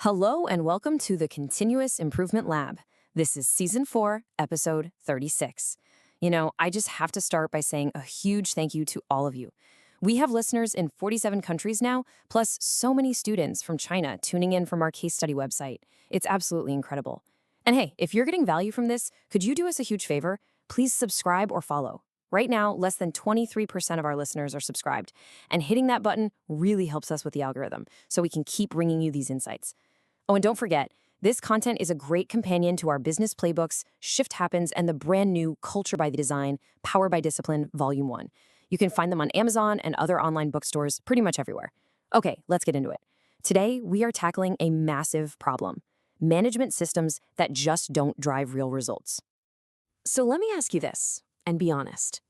Hello and welcome to the Continuous Improvement Lab. This is Season 4, Episode 36. I just have to start by saying a huge thank you to all of you. We have listeners in 47 countries now, plus so many students from China tuning in from our case study website. It's absolutely incredible. And hey, if you're getting value from this, could you do us a huge favor? Please subscribe or follow. Right now, less than 23% of our listeners are subscribed, and hitting that button really helps us with the algorithm, so we can keep bringing you these insights. Oh, and don't forget, this content is a great companion to our business playbooks, Shift Happens, and the brand new Culture by the Design, Power by Discipline, Volume 1. You can find them on Amazon and other online bookstores pretty much everywhere. Okay, let's get into it. Today, we are tackling a massive problem: management systems that just don't drive real results. So let me ask you this, and be honest.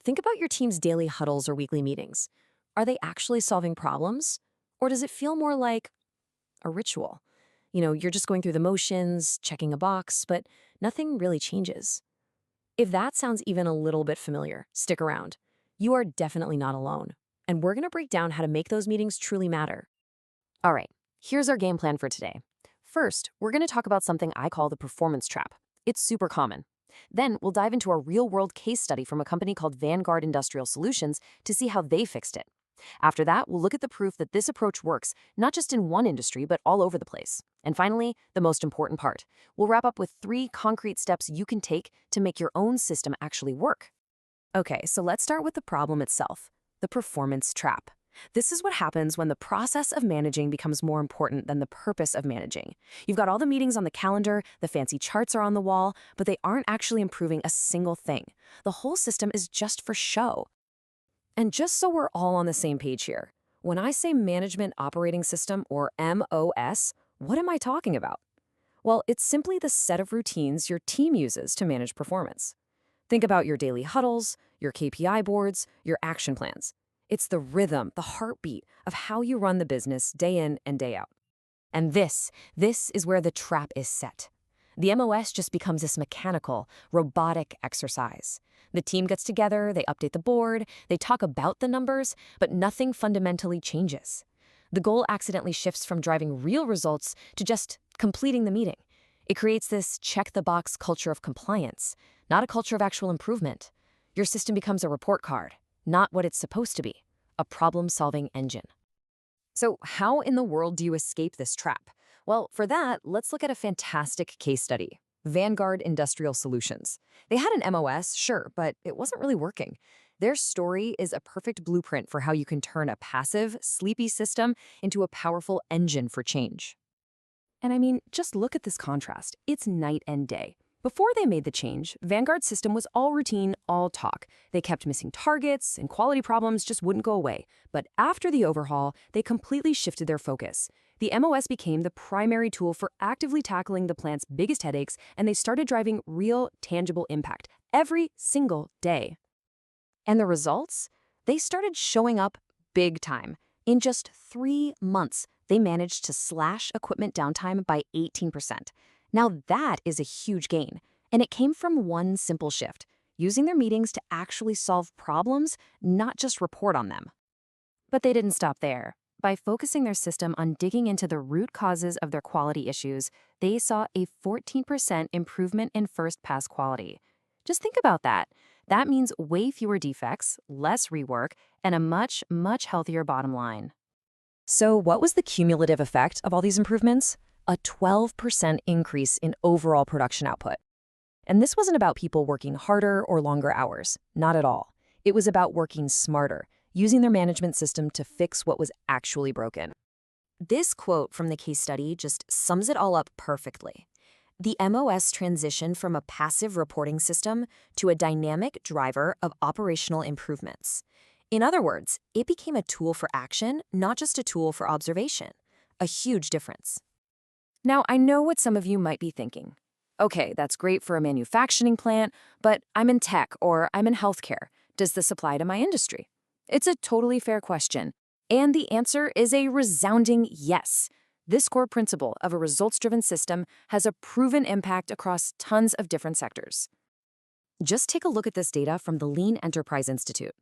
Think about your team's daily huddles or weekly meetings. Are they actually solving problems? Or does it feel more like a ritual? You're just going through the motions, checking a box, but nothing really changes. If that sounds even a little bit familiar, stick around. You are definitely not alone. And we're going to break down how to make those meetings truly matter. All right, here's our game plan for today. First, we're going to talk about something I call the performance trap. It's super common. Then we'll dive into a real-world case study from a company called Vanguard Industrial Solutions to see how they fixed it. After that, we'll look at the proof that this approach works, not just in one industry, but all over the place. And finally, the most important part. We'll wrap up with 3 concrete steps you can take to make your own system actually work. Okay, so let's start with the problem itself, the performance trap. This is what happens when the process of managing becomes more important than the purpose of managing. You've got all the meetings on the calendar, the fancy charts are on the wall, but they aren't actually improving a single thing. The whole system is just for show. And just so we're all on the same page here, when I say Management Operating System, or MOS, what am I talking about? Well, it's simply the set of routines your team uses to manage performance. Think about your daily huddles, your KPI boards, your action plans. It's the rhythm, the heartbeat of how you run the business day in and day out. And this is where the trap is set. The MOS just becomes this mechanical, robotic exercise. The team gets together, they update the board, they talk about the numbers, but nothing fundamentally changes. The goal accidentally shifts from driving real results to just completing the meeting. It creates this check-the-box culture of compliance, not a culture of actual improvement. Your system becomes a report card, not what it's supposed to be, a problem-solving engine. So how in the world do you escape this trap? Well, for that, let's look at a fantastic case study. Vanguard Industrial Solutions. They had an MOS, sure, but it wasn't really working. Their story is a perfect blueprint for how you can turn a passive, sleepy system into a powerful engine for change. And I mean, just look at this contrast. It's night and day. Before they made the change, Vanguard's system was all routine, all talk. They kept missing targets, and quality problems just wouldn't go away. But after the overhaul, they completely shifted their focus. The MOS became the primary tool for actively tackling the plant's biggest headaches, and they started driving real, tangible impact every single day. And the results? They started showing up big time. In just 3 months, they managed to slash equipment downtime by 18%. Now that is a huge gain, and it came from one simple shift: using their meetings to actually solve problems, not just report on them. But they didn't stop there. By focusing their system on digging into the root causes of their quality issues, they saw a 14% improvement in first-pass quality. Just think about that. That means way fewer defects, less rework, and a much, much healthier bottom line. So what was the cumulative effect of all these improvements? A 12% increase in overall production output. And this wasn't about people working harder or longer hours. Not at all. It was about working smarter, using their management system to fix what was actually broken. This quote from the case study just sums it all up perfectly. The MOS transitioned from a passive reporting system to a dynamic driver of operational improvements. In other words, it became a tool for action, not just a tool for observation. A huge difference. Now, I know what some of you might be thinking. Okay, that's great for a manufacturing plant, but I'm in tech or I'm in healthcare. Does this apply to my industry? It's a totally fair question. And the answer is a resounding yes. This core principle of a results-driven system has a proven impact across tons of different sectors. Just take a look at this data from the Lean Enterprise Institute.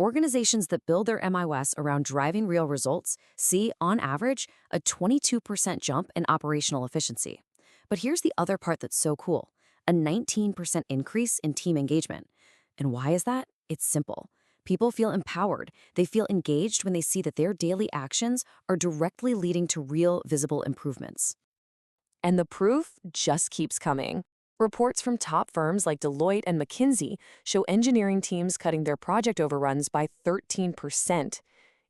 Organizations that build their MOS around driving real results see, on average, a 22% jump in operational efficiency. But here's the other part that's so cool: a 19% increase in team engagement. And why is that? It's simple. People feel empowered. They feel engaged when they see that their daily actions are directly leading to real, visible improvements. And the proof just keeps coming. Reports from top firms like Deloitte and McKinsey show engineering teams cutting their project overruns by 13%.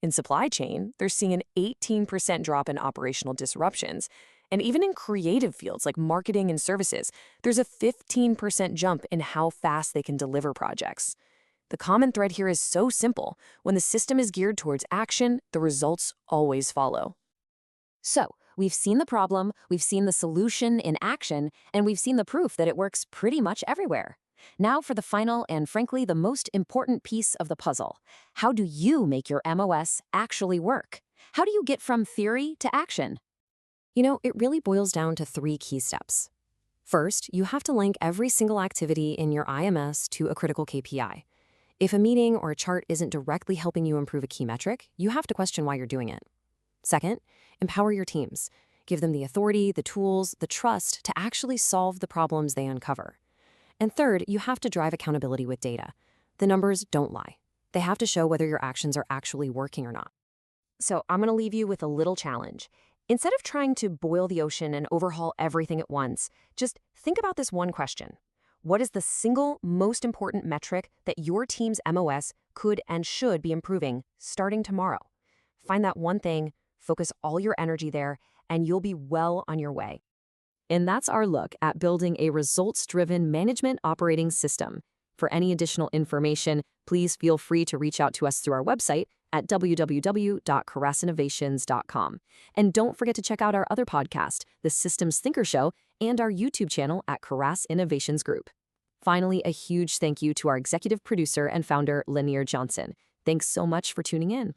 In supply chain, they're seeing an 18% drop in operational disruptions. And even in creative fields like marketing and services, there's a 15% jump in how fast they can deliver projects. The common thread here is so simple. When the system is geared towards action, the results always follow. So, we've seen the problem, we've seen the solution in action, and we've seen the proof that it works pretty much everywhere. Now for the final and, frankly, the most important piece of the puzzle. How do you make your MOS actually work? How do you get from theory to action? It really boils down to 3 key steps. First, you have to link every single activity in your IMS to a critical KPI. If a meeting or a chart isn't directly helping you improve a key metric, you have to question why you're doing it. Second, empower your teams. Give them the authority, the tools, the trust to actually solve the problems they uncover. And third, you have to drive accountability with data. The numbers don't lie. They have to show whether your actions are actually working or not. So I'm going to leave you with a little challenge. Instead of trying to boil the ocean and overhaul everything at once, just think about this one question. What is the single most important metric that your team's MOS could and should be improving starting tomorrow? Find that one thing, focus all your energy there, and you'll be well on your way. And that's our look at building a results-driven management operating system. For any additional information, please feel free to reach out to us through our website at www.karaswinnovations.com. And don't forget to check out our other podcast, The Systems Thinker Show, and our YouTube channel at Karas Innovations Group. Finally, a huge thank you to our executive producer and founder, Lanier Johnson. Thanks so much for tuning in.